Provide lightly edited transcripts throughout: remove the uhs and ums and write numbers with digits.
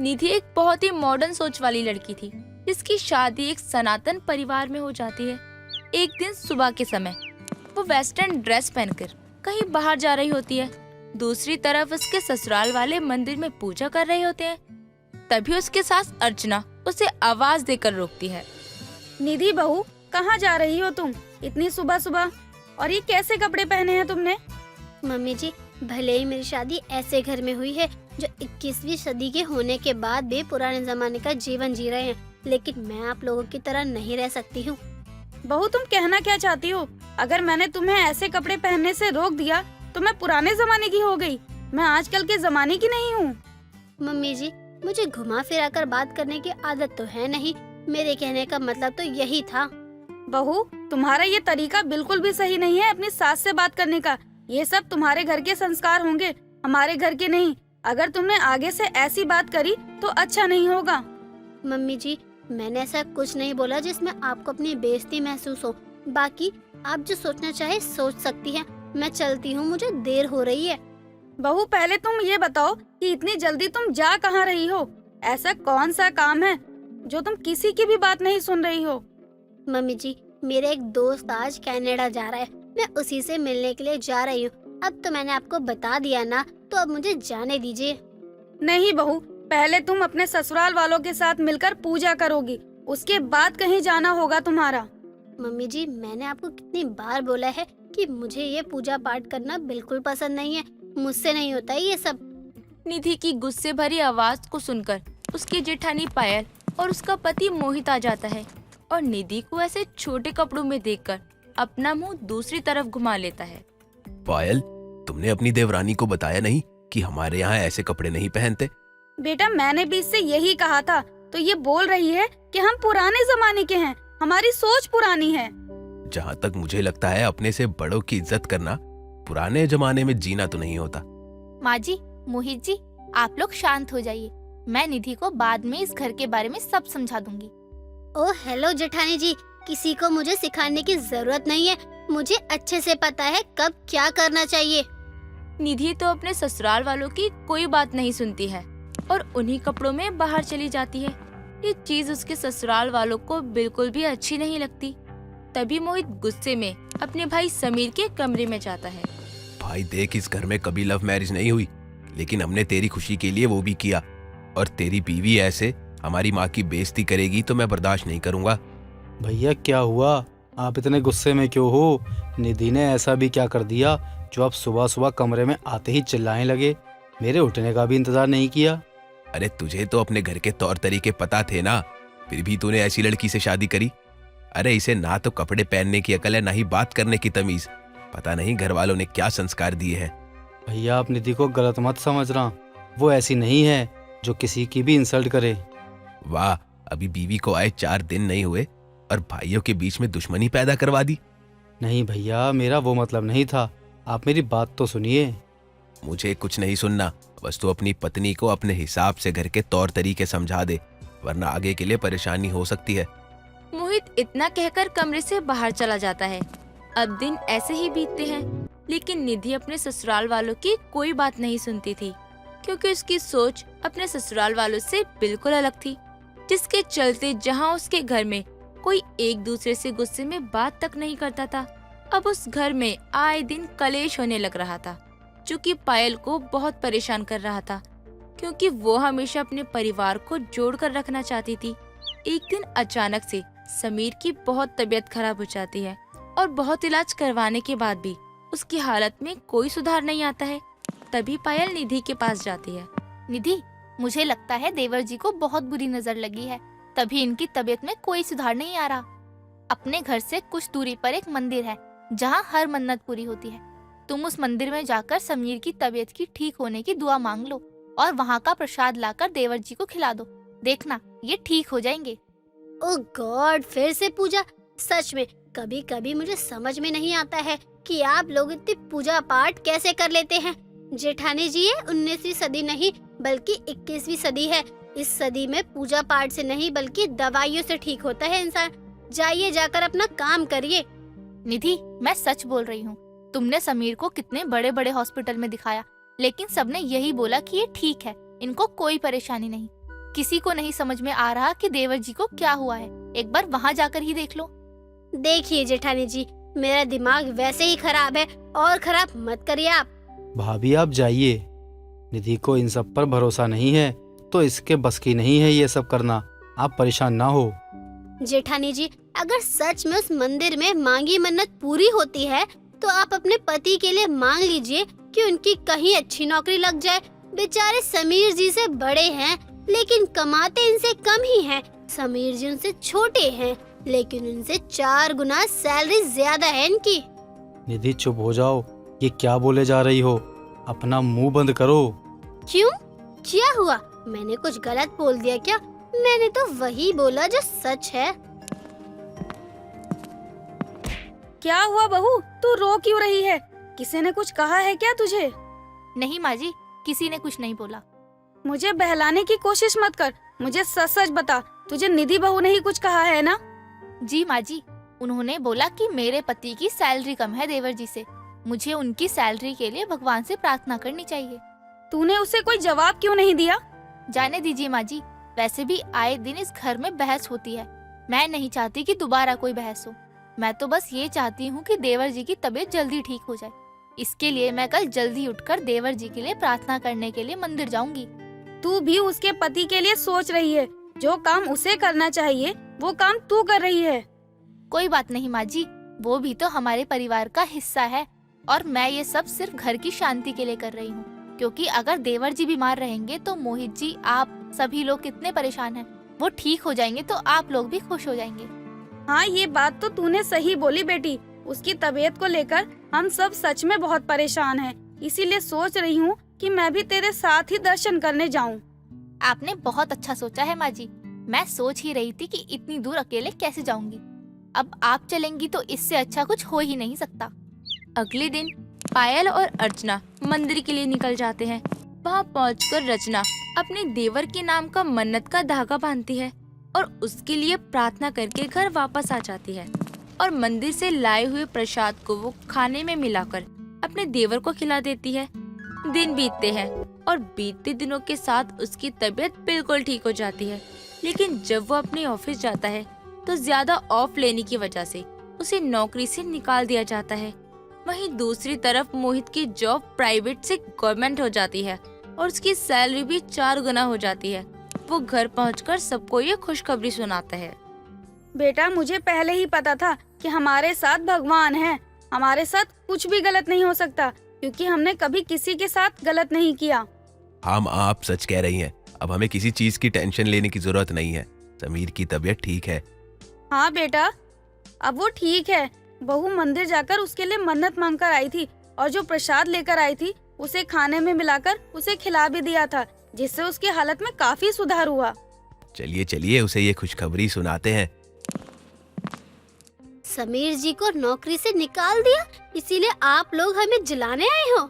निधि एक बहुत ही मॉडर्न सोच वाली लड़की थी, जिसकी शादी एक सनातन परिवार में हो जाती है। एक दिन सुबह के समय वो वेस्टर्न ड्रेस पहनकर कहीं बाहर जा रही होती है। दूसरी तरफ उसके ससुराल वाले मंदिर में पूजा कर रहे होते हैं। तभी उसके सास अर्चना उसे आवाज देकर रोकती है। निधि बहू, कहाँ जा रही हो तुम इतनी सुबह सुबह? और ये कैसे कपड़े पहने हैं तुमने? मम्मी जी, भले ही मेरी शादी ऐसे घर में हुई है जो 21वीं सदी के होने के बाद भी पुराने जमाने का जीवन जी रहे हैं, लेकिन मैं आप लोगों की तरह नहीं रह सकती हूँ। बहू, तुम कहना क्या चाहती हो? अगर मैंने तुम्हें ऐसे कपड़े पहनने से रोक दिया तो मैं पुराने जमाने की हो गई। मैं आजकल के जमाने की नहीं हूँ। मम्मी जी, मुझे घुमा फिरा कर बात करने की आदत तो है नहीं। मेरे कहने का मतलब तो यही था। बहू, तुम्हारा ये तरीका बिल्कुल भी सही नहीं है अपनी सास से बात करने का। ये सब तुम्हारे घर के संस्कार होंगे, हमारे घर के नहीं। अगर तुमने आगे से ऐसी बात करी तो अच्छा नहीं होगा। मम्मी जी, मैंने ऐसा कुछ नहीं बोला जिसमें आपको अपनी बेइज्जती महसूस हो। बाकी आप जो सोचना चाहे सोच सकती हैं। मैं चलती हूँ, मुझे देर हो रही है। बहू, पहले तुम ये बताओ कि इतनी जल्दी तुम जा कहाँ रही हो? ऐसा कौन सा काम है जो तुम किसी की भी बात नहीं सुन रही हो? मम्मी जी, मेरा एक दोस्त आज कनाडा जा रहा है, मैं उसी से मिलने के लिए जा रही हूँ। अब तो मैंने आपको बता दिया ना, तो अब मुझे जाने दीजिए। नहीं बहू, पहले तुम अपने ससुराल वालों के साथ मिलकर पूजा करोगी, उसके बाद कहीं जाना होगा तुम्हारा। मम्मी जी, मैंने आपको कितनी बार बोला है कि मुझे ये पूजा पाठ करना बिल्कुल पसंद नहीं है। मुझसे नहीं होता है ये सब। निधि की गुस्से भरी आवाज को सुनकर उसकी जेठानी पायल और उसका पति मोहित आ जाता है और निधि को ऐसे छोटे कपड़ों में देखकर अपना मुंह दूसरी तरफ घुमा लेता है। पायल, तुमने अपनी देवरानी को बताया नहीं कि हमारे यहाँ ऐसे कपड़े नहीं पहनते? बेटा, मैंने भी इससे यही कहा था, तो ये बोल रही है कि हम पुराने जमाने के हैं, हमारी सोच पुरानी है। जहाँ तक मुझे लगता है, अपने से बड़ों की इज्जत करना पुराने जमाने में जीना तो नहीं होता। माँ जी, मोहित जी, आप लोग शांत हो जाइए। मैं निधि को बाद में इस घर के बारे में सब समझा दूंगी। ओह हेलो जेठानी जी, किसी को मुझे सिखाने की जरूरत नहीं है। मुझे अच्छे से पता है कब क्या करना चाहिए। निधि तो अपने ससुराल वालों की कोई बात नहीं सुनती है और उन्हीं कपड़ों में बाहर चली जाती है। ये चीज उसके ससुराल वालों को बिल्कुल भी अच्छी नहीं लगती। तभी मोहित गुस्से में अपने भाई समीर के कमरे में जाता है। भाई देख, इस घर में कभी लव मैरिज नहीं हुई, लेकिन हमने तेरी खुशी के लिए वो भी किया। और तेरी बीवी ऐसे हमारी माँ की बेइज्जती करेगी तो मैं बर्दाश्त नहीं करूंगा। भैया क्या हुआ? आप इतने गुस्से में क्यों हो? निधि ने ऐसा भी क्या कर दिया जो आप सुबह सुबह कमरे में आते ही चिल्लाने लगे? मेरे उठने का भी इंतजार नहीं किया। अरे तुझे तो अपने घर के तौर तरीके पता थे ना, फिर भी तूने ऐसी लड़की से शादी करी। अरे इसे ना तो कपड़े पहनने की अकल है, ना ही बात करने की तमीज। पता नहीं घर वालों ने क्या संस्कार दिए हैं। भैया, आप निधि को गलत मत समझना। वो ऐसी नहीं है जो किसी की भी इंसल्ट करे। वाह, अभी बीवी को आए 4 दिन नहीं हुए और भाइयों के बीच में दुश्मनी पैदा करवा दी। नहीं भैया, मेरा वो मतलब नहीं था। आप मेरी बात तो सुनिए। मुझे कुछ नहीं सुनना, बस तू अपनी पत्नी को अपने हिसाब से घर के तौर तरीके समझा दे, वरना आगे के लिए परेशानी हो सकती है। मोहित इतना कहकर कमरे से बाहर चला जाता है। अब दिन ऐसे ही बीतते हैं, लेकिन निधि अपने ससुराल वालों की कोई बात नहीं सुनती थी, क्योंकि उसकी सोच अपने ससुराल वालों से बिल्कुल अलग थी, जिसके चलते जहां उसके घर में कोई एक दूसरे से गुस्से में बात तक नहीं करता था, अब उस घर में आए दिन कलेश होने लग रहा था, जो कि पायल को बहुत परेशान कर रहा था, क्योंकि वो हमेशा अपने परिवार को जोड़कर रखना चाहती थी। एक दिन अचानक से समीर की बहुत तबीयत खराब हो जाती है और बहुत इलाज करवाने के बाद भी उसकी हालत में कोई सुधार नहीं आता है। तभी पायल निधि के पास जाती है। निधि, मुझे लगता है देवर जी को बहुत बुरी नजर लगी है, तभी इनकी तबीयत में कोई सुधार नहीं आ रहा। अपने घर से कुछ दूरी पर एक मंदिर है जहाँ हर मन्नत पूरी होती है। तुम उस मंदिर में जाकर समीर की तबीयत की ठीक होने की दुआ मांग लो और वहाँ का प्रसाद लाकर देवर जी को खिला दो। देखना, ये ठीक हो जाएंगे। ओह गॉड, फिर से पूजा? सच में कभी कभी मुझे समझ में नहीं आता है कि आप लोग इतनी पूजा पाठ कैसे कर लेते हैं। जेठानी जी, ये 19वीं सदी नहीं बल्कि 21वीं सदी है। इस सदी में पूजा पाठ से नहीं बल्कि दवाइयों से ठीक होता है इंसान। जाइए, जाकर अपना काम करिए। निधि, मैं सच बोल रही हूँ। तुमने समीर को कितने बड़े बड़े हॉस्पिटल में दिखाया, लेकिन सबने यही बोला कि ये ठीक है, इनको कोई परेशानी नहीं। किसी को नहीं समझ में आ रहा कि देवर जी को क्या हुआ है। एक बार वहाँ जाकर ही देख लो। देखिए जेठानी जी, मेरा दिमाग वैसे ही खराब है और खराब मत करिए आप। भाभी आप जाइए, निधि को इन सब पर भरोसा नहीं है तो इसके बस की नहीं है ये सब करना। आप परेशान ना हो। जेठानी जी, अगर सच में उस मंदिर में मांगी मन्नत पूरी होती है तो आप अपने पति के लिए मांग लीजिए कि उनकी कहीं अच्छी नौकरी लग जाए। बेचारे समीर जी से बड़े हैं लेकिन कमाते इनसे कम ही हैं। समीर जी उनसे छोटे हैं लेकिन उनसे 4 गुना सैलरी ज्यादा है इनकी। निधि चुप हो जाओ, ये क्या बोले जा रही हो? अपना मुंह बंद करो। क्यों, क्या हुआ? मैंने कुछ गलत बोल दिया क्या? मैंने तो वही बोला जो सच है। क्या हुआ बहू, तू रो क्यों रही है? किसी ने कुछ कहा है क्या तुझे? नहीं माँ जी, किसी ने कुछ नहीं बोला। मुझे बहलाने की कोशिश मत कर, मुझे सच सच बता, तुझे निधि बहू ने ही कुछ कहा है ना? जी माँ जी, उन्होंने बोला कि मेरे पति की सैलरी कम है देवर जी से, मुझे उनकी सैलरी के लिए भगवान से प्रार्थना करनी चाहिए। तूने उसे कोई जवाब क्यों नहीं दिया? जाने दीजिए माँ जी, वैसे भी आए दिन इस घर में बहस होती है। मैं नहीं चाहती कि दोबारा कोई बहस हो। मैं तो बस ये चाहती हूँ कि देवर जी की तबीयत जल्दी ठीक हो जाए। इसके लिए मैं कल जल्दी उठकर देवर जी के लिए प्रार्थना करने के लिए मंदिर जाऊंगी। तू भी उसके पति के लिए सोच रही है। जो काम उसे करना चाहिए वो काम तू कर रही है। कोई बात नहीं माँ जी, वो भी तो हमारे परिवार का हिस्सा है और मैं ये सब सिर्फ घर की शांति के लिए कर रही हूँ। क्योंकि अगर देवर जी बीमार रहेंगे तो मोहित जी, आप सभी लोग कितने परेशान हैं। वो ठीक हो जाएंगे तो आप लोग भी खुश हो जाएंगे। हाँ, ये बात तो तूने सही बोली बेटी। उसकी तबीयत को लेकर हम सब सच में बहुत परेशान हैं। इसीलिए सोच रही हूँ कि मैं भी तेरे साथ ही दर्शन करने जाऊँ। आपने बहुत अच्छा सोचा है माँ जी। मैं सोच ही रही थी कि इतनी दूर अकेले कैसे जाऊंगी। अब आप चलेंगी तो इससे अच्छा कुछ हो ही नहीं सकता। अगले दिन पायल और अर्चना मंदिर के लिए निकल जाते हैं। वहाँ पहुंचकर रचना अपने देवर के नाम का मन्नत का धागा बांधती है और उसके लिए प्रार्थना करके घर वापस आ जाती है और मंदिर से लाए हुए प्रसाद को वो खाने में मिलाकर अपने देवर को खिला देती है। दिन बीतते हैं और बीतते दिनों के साथ उसकी तबीयत बिल्कुल ठीक हो जाती है। लेकिन जब वो अपने ऑफिस जाता है तो ज्यादा ऑफ लेने की वजह से उसे नौकरी से निकाल दिया जाता है। वहीं दूसरी तरफ मोहित की जॉब प्राइवेट से गवर्नमेंट हो जाती है और उसकी सैलरी भी 4 गुना हो जाती है। वो घर पहुंचकर सबको ये खुशखबरी सुनाता है। बेटा, मुझे पहले ही पता था कि हमारे साथ भगवान है। हमारे साथ कुछ भी गलत नहीं हो सकता क्योंकि हमने कभी किसी के साथ गलत नहीं किया। हम आप सच कह रही हैं। अब हमें किसी चीज की टेंशन लेने की जरूरत नहीं है। समीर की तबीयत ठीक है। हाँ बेटा, अब वो ठीक है। बहू मंदिर जाकर उसके लिए मन्नत मांग कर आई थी और जो प्रसाद लेकर आई थी उसे खाने में मिलाकर उसे खिला भी दिया था, जिससे उसकी हालत में काफी सुधार हुआ। चलिए चलिए उसे ये खुशखबरी सुनाते हैं। समीर जी को नौकरी से निकाल दिया, इसीलिए आप लोग हमें जलाने आए हो?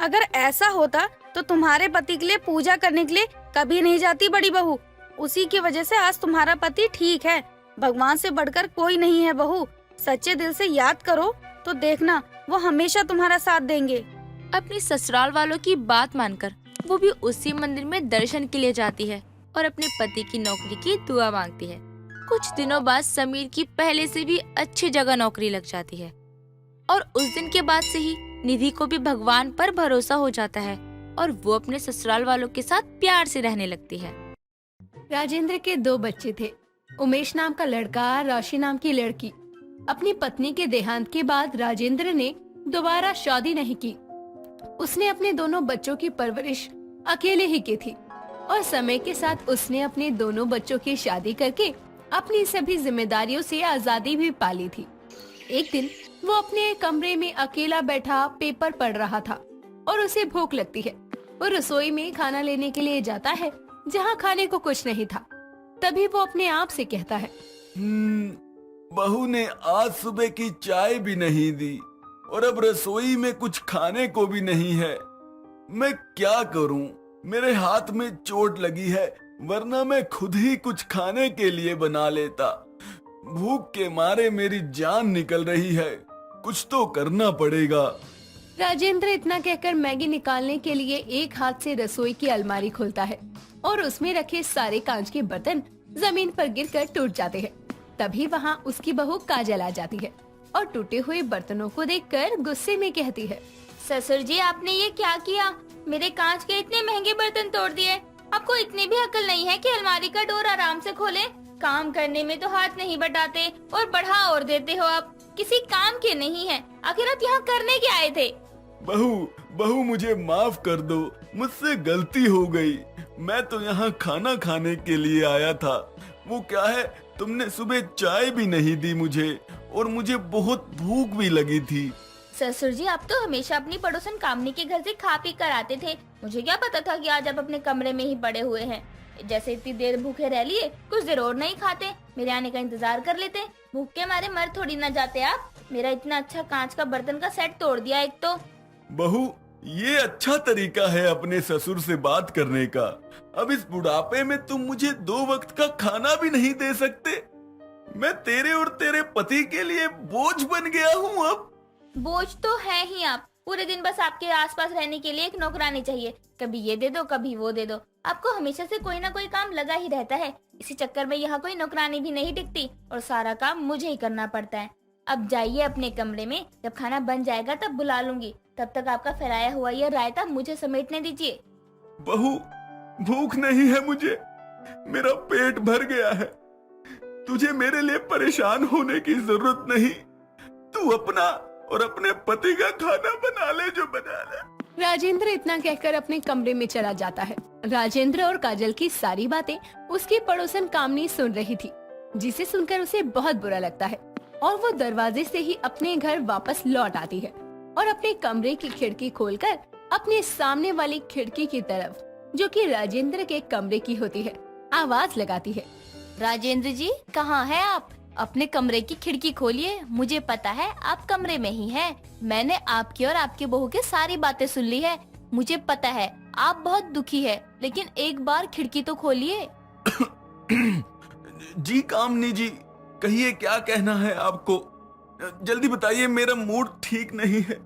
अगर ऐसा होता तो तुम्हारे पति के लिए पूजा करने के लिए कभी नहीं जाती बड़ी बहू। उसी की वजह से आज तुम्हारा पति ठीक है। भगवान से बढ़कर कोई नहीं है बहू। सच्चे दिल से याद करो तो देखना वो हमेशा तुम्हारा साथ देंगे। अपनी ससुराल वालों की बात मानकर वो भी उसी मंदिर में दर्शन के लिए जाती है और अपने पति की नौकरी की दुआ मांगती है। कुछ दिनों बाद समीर की पहले से भी अच्छी जगह नौकरी लग जाती है और उस दिन के बाद से ही निधि को भी भगवान पर भरोसा हो जाता है और वो अपने ससुराल वालों के साथ प्यार से रहने लगती है। राजेंद्र के 2 बच्चे थे, उमेश नाम का लड़का, रोशी नाम की लड़की। अपनी पत्नी के देहांत के बाद राजेंद्र ने दोबारा शादी नहीं की। उसने अपने दोनों बच्चों की परवरिश अकेले ही की थी और समय के साथ उसने अपने दोनों बच्चों की शादी करके अपनी सभी जिम्मेदारियों से आजादी भी पाली थी। एक दिन वो अपने कमरे में अकेला बैठा पेपर पढ़ रहा था और उसे भूख लगती है। वो रसोई में खाना लेने के लिए जाता है जहाँ खाने को कुछ नहीं था। तभी वो अपने आप से कहता है, बहू ने आज सुबह की चाय भी नहीं दी और अब रसोई में कुछ खाने को भी नहीं है। मैं क्या करूं? मेरे हाथ में चोट लगी है, वरना मैं खुद ही कुछ खाने के लिए बना लेता। भूख के मारे मेरी जान निकल रही है, कुछ तो करना पड़ेगा। राजेंद्र इतना कहकर मैगी निकालने के लिए एक हाथ से रसोई की अलमारी खोलता है और उसमें रखे सारे कांच के बर्तन जमीन पर गिरकर टूट जाते हैं। तभी वहाँ उसकी बहू काजल आ जाती है और टूटे हुए बर्तनों को देखकर गुस्से में कहती है, ससुर जी, आपने ये क्या किया? मेरे कांच के इतने महंगे बर्तन तोड़ दिए। आपको इतनी भी अकल नहीं है कि अलमारी का डोर आराम से खोलें? काम करने में तो हाथ नहीं बटाते और बढ़ा और देते हो। आप किसी काम के नहीं हैं। आखिर आप यहाँ करने क्या आए थे? बहू मुझे माफ कर दो, मुझसे गलती हो गई। मैं तो यहाँ खाना खाने के लिए आया था। वो क्या है, तुमने सुबह चाय भी नहीं दी मुझे और मुझे बहुत भूख भी लगी थी। ससुर जी, आप तो हमेशा अपनी पड़ोसन कामनी के घर से खा पी कर आते थे। मुझे क्या पता था कि आज आप अपने कमरे में ही पड़े हुए हैं। जैसे इतनी देर भूखे रह लिए, कुछ देर और नहीं खाते, मेरे आने का इंतजार कर लेते। भूख के मारे मर थोड़ी ना जाते आप। मेरा इतना अच्छा कांच का बर्तन का सेट तोड़ दिया एक तो। बहू, ये अच्छा तरीका है अपने ससुर से बात करने का। अब इस बुढ़ापे में तुम मुझे 2 वक्त का खाना भी नहीं दे सकते। मैं तेरे और तेरे पति के लिए बोझ बन गया हूँ अब। बोझ तो है ही आप। पूरे दिन बस आपके आसपास रहने के लिए एक नौकरानी चाहिए। कभी ये दे दो, कभी वो दे दो। आपको हमेशा से कोई ना कोई काम लगा ही रहता है। इसी चक्कर में यहाँ कोई नौकरानी भी नहीं टिकती और सारा काम मुझे ही करना पड़ता है। अब जाइए अपने कमरे में, जब खाना बन जाएगा तब बुला लूंगी। तब तक आपका फैलाया हुआ यह रायता मुझे समेटने दीजिए। बहू, भूख नहीं है मुझे, मेरा पेट भर गया है। तुझे मेरे लिए परेशान होने की जरूरत नहीं। तू अपना और अपने पति का खाना बना ले जो बनाना। राजेंद्र इतना कहकर अपने कमरे में चला जाता है। राजेंद्र और काजल की सारी बातें उसकी पड़ोसन कामनी सुन रही थी, जिसे सुनकर उसे बहुत बुरा लगता है और वो दरवाजे से ही अपने घर वापस लौट आती है और अपने कमरे की खिड़की खोलकर अपने सामने वाली खिड़की की तरफ, जो कि राजेंद्र के कमरे की होती है, आवाज लगाती है। राजेंद्र जी, कहाँ है आप? अपने कमरे की खिड़की खोलिए। मुझे पता है आप कमरे में ही हैं। मैंने आपकी और आपके बहू की सारी बातें सुन ली है। मुझे पता है आप बहुत दुखी है, लेकिन एक बार खिड़की तो खोलिए। जी कामनी जी, कहिए क्या कहना है आपको? जल्दी बताइए, मेरा मूड ठीक नहीं है।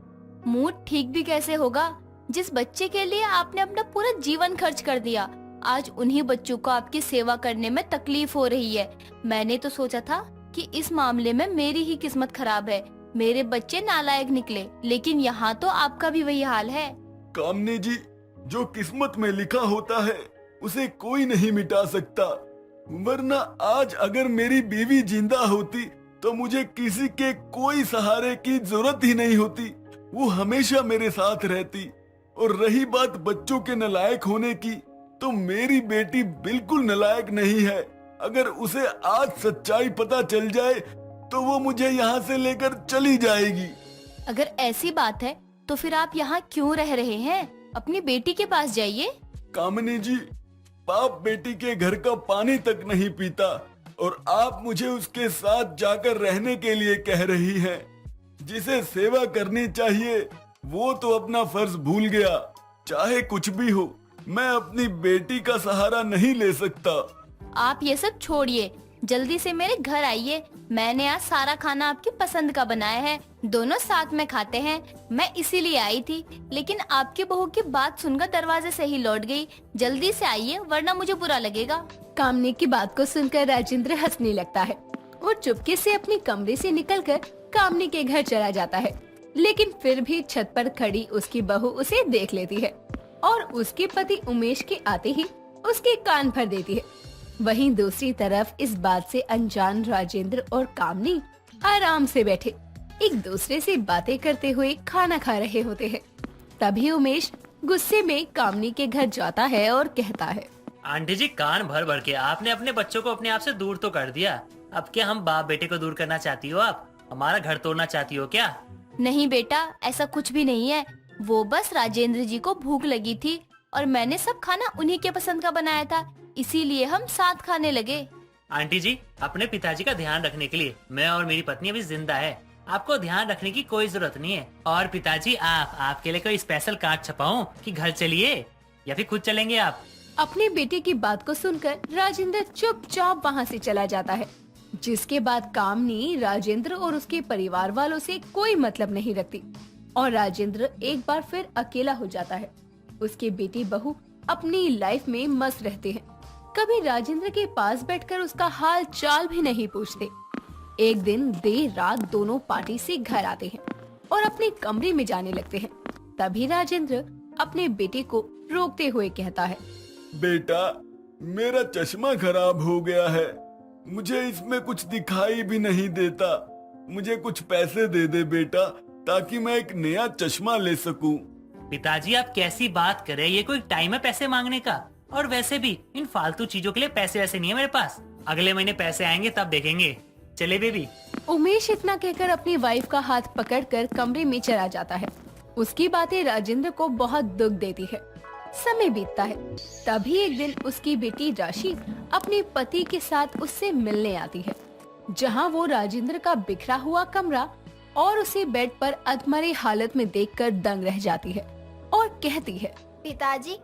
मूड ठीक भी कैसे होगा? जिस बच्चे के लिए आपने अपना पूरा जीवन खर्च कर दिया, आज उन्हीं बच्चों को आपकी सेवा करने में तकलीफ हो रही है। मैंने तो सोचा था कि इस मामले में मेरी ही किस्मत खराब है, मेरे बच्चे नालायक निकले, लेकिन यहाँ तो आपका भी वही हाल है। कामनी जी, जो किस्मत में लिखा होता है उसे कोई नहीं मिटा सकता। वरना आज अगर मेरी बीवी जिंदा होती तो मुझे किसी के कोई सहारे की जरूरत ही नहीं होती। वो हमेशा मेरे साथ रहती। और रही बात बच्चों के नालायक होने की, तो मेरी बेटी बिल्कुल नालायक नहीं है। अगर उसे आज सच्चाई पता चल जाए तो वो मुझे यहाँ से लेकर चली जाएगी। अगर ऐसी बात है तो फिर आप यहाँ क्यों रह रहे हैं? अपनी बेटी के पास जाइए। कामनी जी, बाप बेटी के घर का पानी तक नहीं पीता और आप मुझे उसके साथ जाकर रहने के लिए कह रही हैं। जिसे सेवा करनी चाहिए वो तो अपना फर्ज भूल गया। चाहे कुछ भी हो, मैं अपनी बेटी का सहारा नहीं ले सकता। आप ये सब छोड़िए, जल्दी से मेरे घर आइए। मैंने आज सारा खाना आपकी पसंद का बनाया है, दोनों साथ में खाते हैं। मैं इसीलिए आई थी, लेकिन आपकी बहू की बात सुनकर दरवाजे से ही लौट गई। जल्दी से आइए, वरना मुझे बुरा लगेगा। कामनी की बात को सुनकर राजेंद्र हंसने लगता है और चुपके से अपने कमरे से निकलकर कामनी के घर चला जाता है। लेकिन फिर भी छत पर खड़ी उसकी बहू उसे देख लेती है और उसके पति उमेश के आते ही उसके कान भर देती है। वहीं दूसरी तरफ इस बात से अनजान राजेंद्र और कामनी आराम से बैठे एक दूसरे से बातें करते हुए खाना खा रहे होते हैं। तभी उमेश गुस्से में कामनी के घर जाता है और कहता है, आंटी जी, कान भर भर के आपने अपने बच्चों को अपने आप से दूर तो कर दिया। अब क्या हम बाप बेटे को दूर करना चाहती हो? आप हमारा घर तोड़ना चाहती हो क्या? नहीं बेटा, ऐसा कुछ भी नहीं है। वो बस राजेंद्र जी को भूख लगी थी और मैंने सब खाना उन्हीं के पसंद का बनाया था, इसीलिए हम साथ खाने लगे। आंटी जी, अपने पिताजी का ध्यान रखने के लिए मैं और मेरी पत्नी अभी जिंदा है। आपको ध्यान रखने की कोई जरूरत नहीं है। और पिताजी, आपके लिए कोई स्पेशल कार्ड छपाऊं कि घर चलिए, या फिर खुद चलेंगे आप? अपने बेटे की बात को सुनकर राजेंद्र चुपचाप वहाँ से चला जाता है। जिसके बाद कामनी राजेंद्र और उसके परिवार वालों से कोई मतलब नहीं रखती। और राजेंद्र एक बार फिर अकेला हो जाता है। उसके बेटी बहू अपनी लाइफ में मस्त रहते हैं। कभी राजेंद्र के पास बैठकर उसका हाल चाल भी नहीं पूछते। एक दिन देर रात दोनों पार्टी से घर आते हैं और अपने कमरे में जाने लगते हैं। तभी राजेंद्र अपने बेटे को रोकते हुए कहता है, बेटा, मेरा चश्मा खराब हो गया है, मुझे इसमें कुछ दिखाई भी नहीं देता। मुझे कुछ पैसे दे दे बेटा, ताकि मैं एक नया चश्मा ले सकूं। पिताजी आप कैसी बात कर रहे हैं? ये कोई टाइम है पैसे मांगने का? और वैसे भी इन फालतू चीजों के लिए पैसे वैसे नहीं है मेरे पास। अगले महीने पैसे आएंगे तब देखेंगे। चले बेबी। उमेश इतना कहकर अपनी वाइफ का हाथ पकड़कर कमरे में चला जाता है। उसकी बातें राजेंद्र को बहुत दुख देती है। समय बीतता है। तभी एक दिन उसकी बेटी राशि अपने पति के साथ उससे मिलने आती है, जहां वो राजेंद्र का बिखरा हुआ कमरा और उसे बेड पर अधमरे हालत में देखकर दंग रह जाती है और कहती है, पिताजी,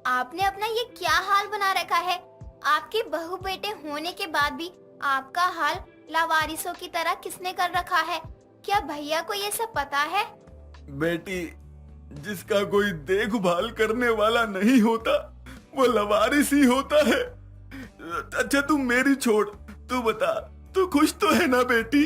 आपने अपना ये क्या हाल बना रखा है? आपके बहू बेटे होने के बाद भी आपका हाल लावारिसों की तरह किसने कर रखा है? क्या भैया को ये सब पता है? बेटी, जिसका कोई देखभाल करने वाला नहीं होता वो लवारिस ही होता है। अच्छा तू मेरी छोड़, तू बता, तू खुश तो है ना बेटी?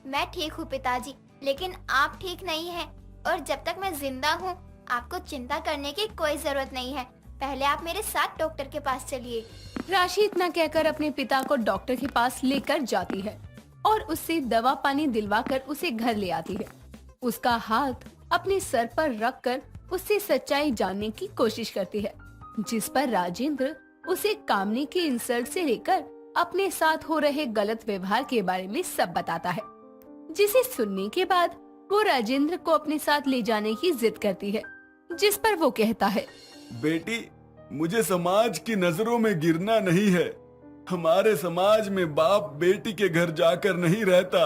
मैं ठीक हूँ पिताजी, लेकिन आप ठीक नहीं हैं और जब तक मैं जिंदा हूँ आपको चिंता करने की कोई जरूरत नहीं है। पहले आप मेरे साथ डॉक्टर के पास चलिए। राशि इतना कहकर अपने पिता को डॉक्टर के पास लेकर जाती है और उससे दवा पानी दिलवाकर उसे घर ले आती है। उसका हाथ अपने सर पर रखकर उससे सच्चाई जानने की कोशिश करती है, जिस पर राजेंद्र उसे कामनी के इंसल्ट से लेकर अपने साथ हो रहे गलत व्यवहार के बारे में सब बताता है, जिसे सुनने के बाद वो राजेंद्र को अपने साथ ले जाने की जिद करती है, जिस पर वो कहता है, बेटी, मुझे समाज की नजरों में गिरना नहीं है। हमारे समाज में बाप बेटी के घर जाकर नहीं रहता।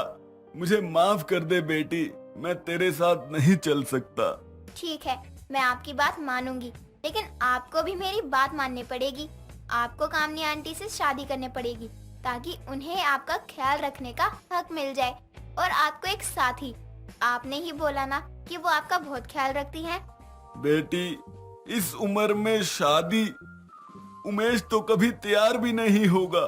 मुझे माफ कर दे बेटी, मैं तेरे साथ नहीं चल सकता। ठीक है, मैं आपकी बात मानूंगी, लेकिन आपको भी मेरी बात माननी पड़ेगी। आपको कामनी आंटी से शादी करनी पड़ेगी ताकि उन्हें आपका ख्याल रखने का हक मिल जाए। और आपको एक साथी, आपने ही बोला ना कि वो आपका बहुत ख्याल रखती हैं। बेटी, इस उम्र में शादी, उमेश तो कभी तैयार भी नहीं होगा।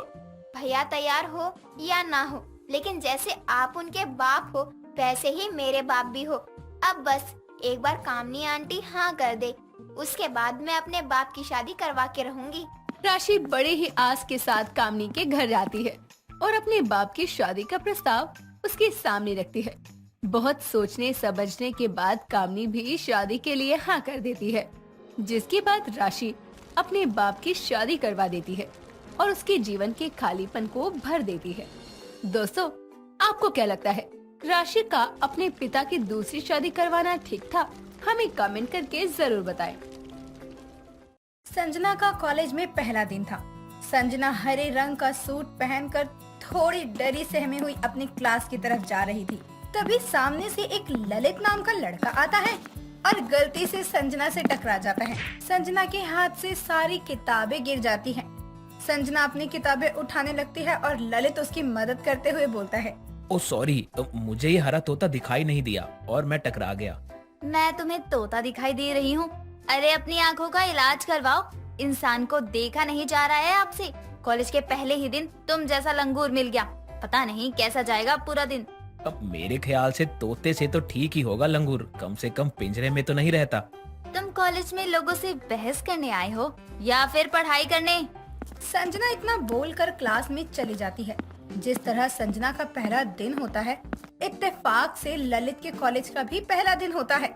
भैया तैयार हो या ना हो, लेकिन जैसे आप उनके बाप हो वैसे ही मेरे बाप भी हो। अब बस एक बार कामनी आंटी हाँ कर दे, उसके बाद मैं अपने बाप की शादी करवा के रहूंगी। राशि बड़े ही आस के साथ कामनी के घर जाती है और अपने बाप की शादी का प्रस्ताव उसके सामने रखती है। बहुत सोचने समझने के बाद कामनी भी शादी के लिए हाँ कर देती है, जिसके बाद राशि अपने बाप की शादी करवा देती है और उसके जीवन के खालीपन को भर देती है। दोस्तों, आपको क्या लगता है, राशि का अपने पिता की दूसरी शादी करवाना ठीक था? हमें कमेंट करके जरूर बताएं। संजना का कॉलेज में पहला दिन था। संजना हरे रंग का सूट पहनकर थोड़ी डरी सहमी हुई अपनी क्लास की तरफ जा रही थी। तभी सामने से एक ललित नाम का लड़का आता है और गलती से संजना से टकरा जाता है। संजना के हाथ से सारी किताबें गिर जाती हैं। संजना अपनी किताबें उठाने लगती है और ललित उसकी मदद करते हुए बोलता है, ओ सॉरी, मुझे ये हरा तोता दिखाई नहीं दिया और मैं टकरा गया। मैं तुम्हें तोता दिखाई दे रही हूँ? अरे अपनी आँखों का इलाज करवाओ, इंसान को देखा नहीं जा रहा है आपसे। कॉलेज के पहले ही दिन तुम जैसा लंगूर मिल गया, पता नहीं कैसा जाएगा पूरा दिन। अब मेरे ख्याल से तोते से तो ठीक ही होगा लंगूर, कम से कम पिंजरे में तो नहीं रहता। तुम कॉलेज में लोगों से बहस करने आए हो या फिर पढ़ाई करने? संजना इतना बोलकर क्लास में चली जाती है। जिस तरह संजना का पहला दिन होता है, इत्तेफाक से ललित के कॉलेज का भी पहला दिन होता है।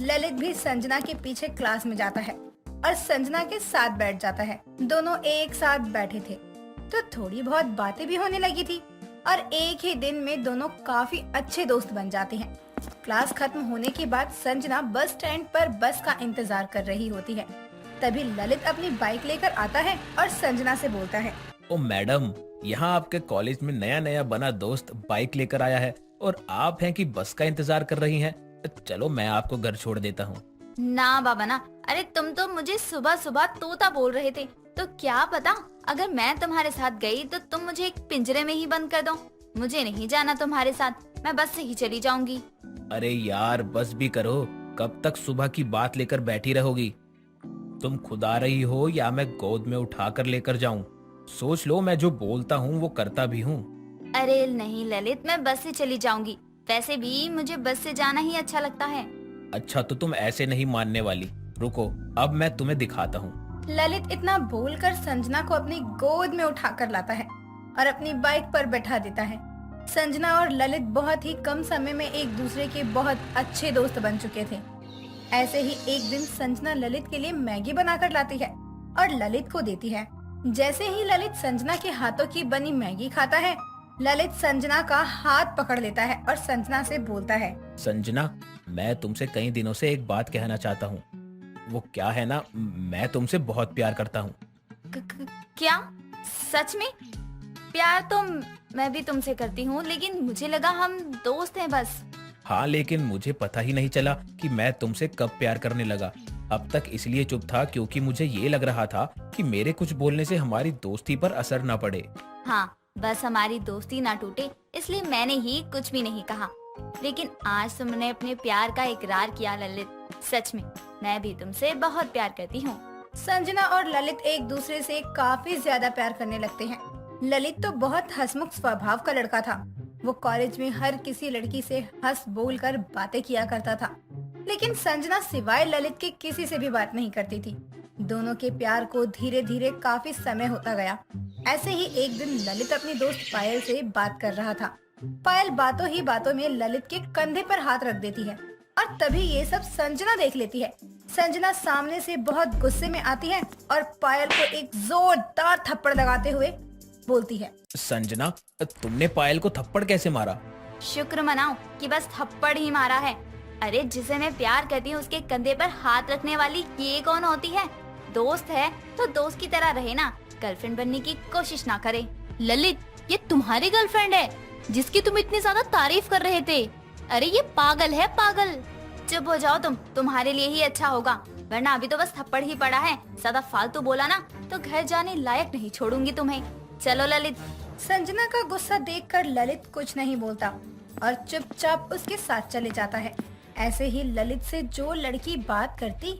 ललित भी संजना के पीछे क्लास में जाता है और संजना के साथ बैठ जाता है। दोनों एक साथ बैठे थे तो थोड़ी बहुत बातें भी होने लगी थी और एक ही दिन में दोनों काफी अच्छे दोस्त बन जाते हैं। क्लास खत्म होने के बाद संजना बस स्टैंड पर बस का इंतजार कर रही होती है। तभी ललित अपनी बाइक लेकर आता है और संजना से बोलता है, ओ मैडम, यहाँ आपके कॉलेज में नया नया बना दोस्त बाइक लेकर आया है और आप हैं कि बस का इंतजार कर रही हैं। चलो मैं आपको घर छोड़ देता हूँ। ना बाबा ना, अरे तुम तो मुझे सुबह सुबह तोता बोल रहे थे, तो क्या पता अगर मैं तुम्हारे साथ गई तो तुम मुझे एक पिंजरे में ही बंद कर दो। मुझे नहीं जाना तुम्हारे साथ, मैं बस से ही चली जाऊंगी। अरे यार बस भी करो, कब तक सुबह की बात लेकर बैठी रहोगी? तुम खुद आ रही हो या मैं गोद में उठाकर लेकर जाऊं? सोच लो, मैं जो बोलता हूँ वो करता भी हूँ। अरे नहीं ललित, मैं बस से चली जाऊंगी। वैसे भी मुझे बस से जाना ही अच्छा लगता है। अच्छा तो तुम ऐसे नहीं मानने वाली, रुको अब मैं तुम्हें दिखाता हूँ। ललित इतना बोलकर संजना को अपनी गोद में उठाकर लाता है और अपनी बाइक पर बैठा देता है। संजना और ललित बहुत ही कम समय में एक दूसरे के बहुत अच्छे दोस्त बन चुके थे। ऐसे ही एक दिन संजना ललित के लिए मैगी बनाकर लाती है और ललित को देती है। जैसे ही ललित संजना के हाथों की बनी मैगी खाता है, ललित संजना का हाथ पकड़ लेता है और संजना से बोलता है, संजना, मैं तुमसे कई दिनों से एक बात कहना चाहता हूँ। वो क्या है ना, मैं तुमसे बहुत प्यार करता हूँ। क्या सच में? प्यार तो मैं भी तुमसे करती हूँ, लेकिन मुझे लगा हम दोस्त हैं बस। हाँ, लेकिन मुझे पता ही नहीं चला कि मैं तुमसे कब प्यार करने लगा। अब तक इसलिए चुप था क्योंकि मुझे ये लग रहा था कि मेरे कुछ बोलने से हमारी दोस्ती पर असर न पड़े। हाँ, बस हमारी दोस्ती ना टूटे, इसलिए मैंने ही कुछ भी नहीं कहा। लेकिन आज तुमने अपने प्यार का इकरार किया ललित। सच में मैं भी तुमसे बहुत प्यार करती हूँ। संजना और ललित एक दूसरे से काफी ज्यादा प्यार करने लगते हैं। ललित तो बहुत हंसमुख स्वभाव का लड़का था। वो कॉलेज में हर किसी लड़की से हंस बोलकर बातें किया करता था, लेकिन संजना सिवाय ललित के किसी से भी बात नहीं करती थी। दोनों के प्यार को धीरे धीरे काफी समय होता गया। ऐसे ही एक दिन ललित अपनी दोस्त पायल से बात कर रहा था। पायल बातों ही बातों में ललित के कंधे पर हाथ रख देती है और तभी ये सब संजना देख लेती है। संजना सामने से बहुत गुस्से में आती है और पायल को एक जोरदार थप्पड़ लगाते हुए बोलती है, संजना, तुमने पायल को थप्पड़ कैसे मारा? शुक्र मनाओ कि बस थप्पड़ ही मारा है। अरे जिसे मैं प्यार करती हूँ उसके कंधे पर हाथ रखने वाली ये कौन होती है? दोस्त है तो दोस्त की तरह रहे ना, गर्लफ्रेंड बनने की कोशिश ना करे। ललित, ये तुम्हारी गर्लफ्रेंड है जिसकी तुम इतनी ज्यादा तारीफ कर रहे थे। अरे ये पागल है, पागल। चुप हो जाओ तुम, तुम्हारे लिए ही अच्छा होगा, वरना अभी तो बस थप्पड़ ही पड़ा है। ज्यादा फालतू बोला ना तो घर जाने लायक नहीं छोड़ूंगी तुम्हें। चलो ललित। संजना का गुस्सा देखकर ललित कुछ नहीं बोलता और चुपचाप उसके साथ चले जाता है। ऐसे ही ललित से जो लड़की बात करती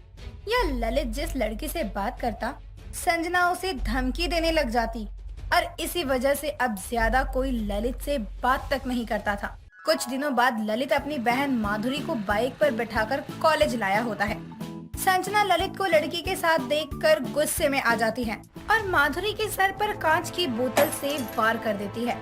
या ललित जिस लड़की से बात करता, संजना उसे धमकी देने लग जाती और इसी वजह से अब ज्यादा कोई ललित से बात तक नहीं करता था। कुछ दिनों बाद ललित अपनी बहन माधुरी को बाइक पर बैठाकर कॉलेज लाया होता है। संजना ललित को लड़की के साथ देखकर गुस्से में आ जाती है और माधुरी के सर पर कांच की बोतल से वार कर देती है।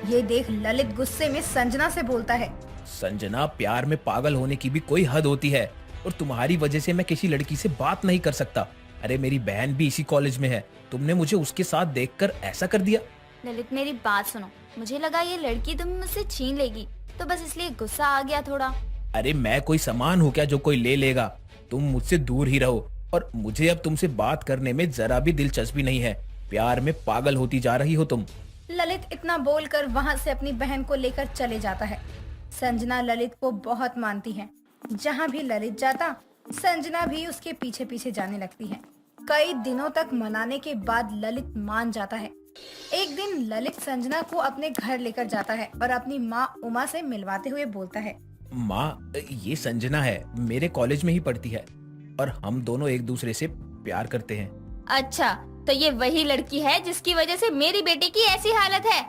ये देख ललित गुस्से में संजना से बोलता है, संजना, प्यार में पागल होने की भी कोई हद होती है और तुम्हारी वजह से मैं किसी लड़की से बात नहीं कर सकता। अरे मेरी बहन भी इसी कॉलेज में है, तुमने मुझे उसके साथ देखकर ऐसा कर दिया। ललित मेरी बात सुनो, मुझे लगा ये लड़की तुम मुझसे छीन लेगी, तो बस इसलिए गुस्सा आ गया थोड़ा। अरे मैं कोई सामान हूँ क्या जो कोई ले लेगा? तुम मुझसे दूर ही रहो और मुझे अब तुमसे बात करने में जरा भी दिलचस्पी नहीं है। प्यार में पागल होती जा रही हो तुम। ललित इतना बोलकर वहाँ से अपनी बहन को लेकर चले जाता है। संजना ललित को बहुत मानती है। जहाँ भी ललित जाता, संजना भी उसके पीछे पीछे जाने लगती है। कई दिनों तक मनाने के बाद ललित मान जाता है। एक दिन ललित संजना को अपने घर लेकर जाता है और अपनी माँ उमा से मिलवाते हुए बोलता है, माँ, ये संजना है, मेरे कॉलेज में ही पढ़ती है और हम दोनों एक दूसरे से प्यार करते हैं। अच्छा, तो ये वही लड़की है जिसकी वजह से मेरी बेटी की ऐसी हालत है?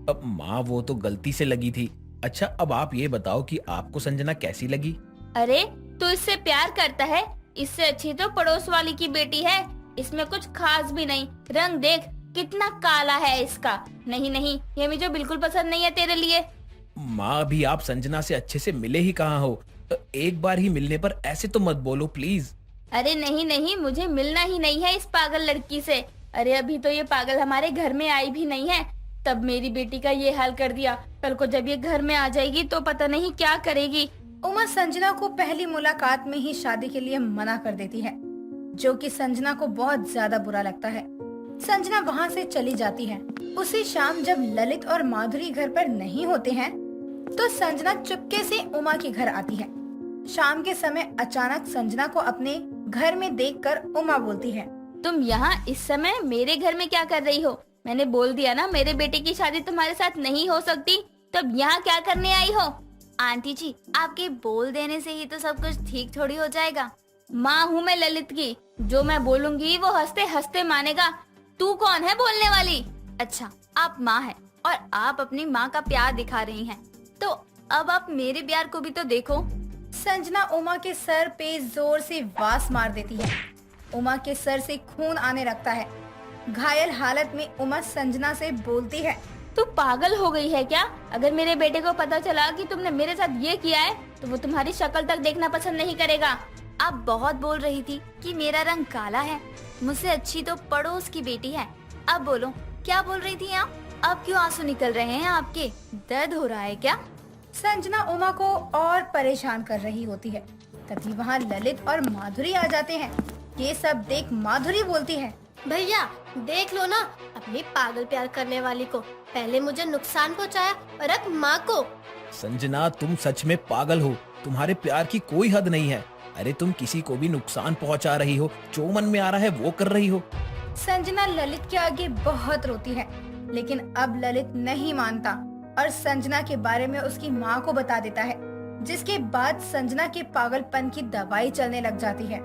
अब माँ, वो तो गलती से लगी थी। अच्छा, अब आप ये बताओ कि आपको संजना कैसी लगी? अरे तू इससे प्यार करता है? इससे अच्छी तो पड़ोस वाली की बेटी है। इसमें कुछ खास भी नहीं, रंग देख कितना काला है इसका। नहीं नहीं, ये मुझे बिल्कुल पसंद नहीं है तेरे लिए। माँ, अभी आप संजना से अच्छे से मिले ही कहाँ हो? एक बार ही मिलने पर ऐसे तो मत बोलो प्लीज। अरे नहीं नहीं, मुझे मिलना ही नहीं है इस पागल लड़की से। अरे अभी तो ये पागल हमारे घर में आई भी नहीं है, तब मेरी बेटी का ये हाल कर दिया। कल को जब ये घर में आ जाएगी तो पता नहीं क्या करेगी। उमा संजना को पहली मुलाकात में ही शादी के लिए मना कर देती है, जो कि संजना को बहुत ज्यादा बुरा लगता है। संजना वहाँ से चली जाती है। उसी शाम जब ललित और माधुरी घर पर नहीं होते हैं, तो संजना चुपके से उमा के घर आती है। शाम के समय अचानक संजना को अपने घर में देखकर उमा बोलती है, तुम यहाँ इस समय मेरे घर में क्या कर रही हो? मैंने बोल दिया ना मेरे बेटे की शादी तुम्हारे साथ नहीं हो सकती, तब यहाँ क्या करने आई हो? आंटी जी, आपके बोल देने से ही तो सब कुछ ठीक थोड़ी हो जाएगा। माँ हूँ मैं ललित की, जो मैं बोलूंगी वो हंसते हंसते मानेगा। तू कौन है बोलने वाली? अच्छा, आप माँ हैं और आप अपनी माँ का प्यार दिखा रही हैं, तो अब आप मेरे प्यार को भी तो देखो। संजना उमा के सर पे जोर से वास मार देती है। उमा के सर से खून आने लगता है। घायल हालत में उमा संजना से बोलती है, तू पागल हो गई है क्या? अगर मेरे बेटे को पता चला कि तुमने मेरे साथ ये किया है तो वो तुम्हारी शक्ल तक देखना पसंद नहीं करेगा। आप बहुत बोल रही थी कि मेरा रंग काला है, मुझसे अच्छी तो पड़ोस की बेटी है। अब बोलो, क्या बोल रही थी आप? अब क्यों आंसू निकल रहे हैं आपके? दर्द हो रहा है क्या? संजना उमा को और परेशान कर रही होती है। तभी वहाँ ललित और माधुरी आ जाते हैं। ये सब देख माधुरी बोलती है, भैया देख लो ना अपनी पागल प्यार करने वाली को। पहले मुझे नुकसान पहुंचाया और अब माँ को। संजना, तुम सच में पागल हो। तुम्हारे प्यार की कोई हद नहीं है। अरे तुम किसी को भी नुकसान पहुंचा रही हो, जो मन में आ रहा है वो कर रही हो। संजना ललित के आगे बहुत रोती है, लेकिन अब ललित नहीं मानता और संजना के बारे में उसकी माँ को बता देता है, जिसके बाद संजना के पागलपन की दवाई चलने लग जाती है।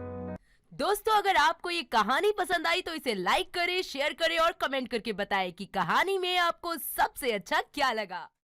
दोस्तों, अगर आपको ये कहानी पसंद आई तो इसे लाइक करें, शेयर करें और कमेंट करके बताएं कि कहानी में आपको सबसे अच्छा क्या लगा।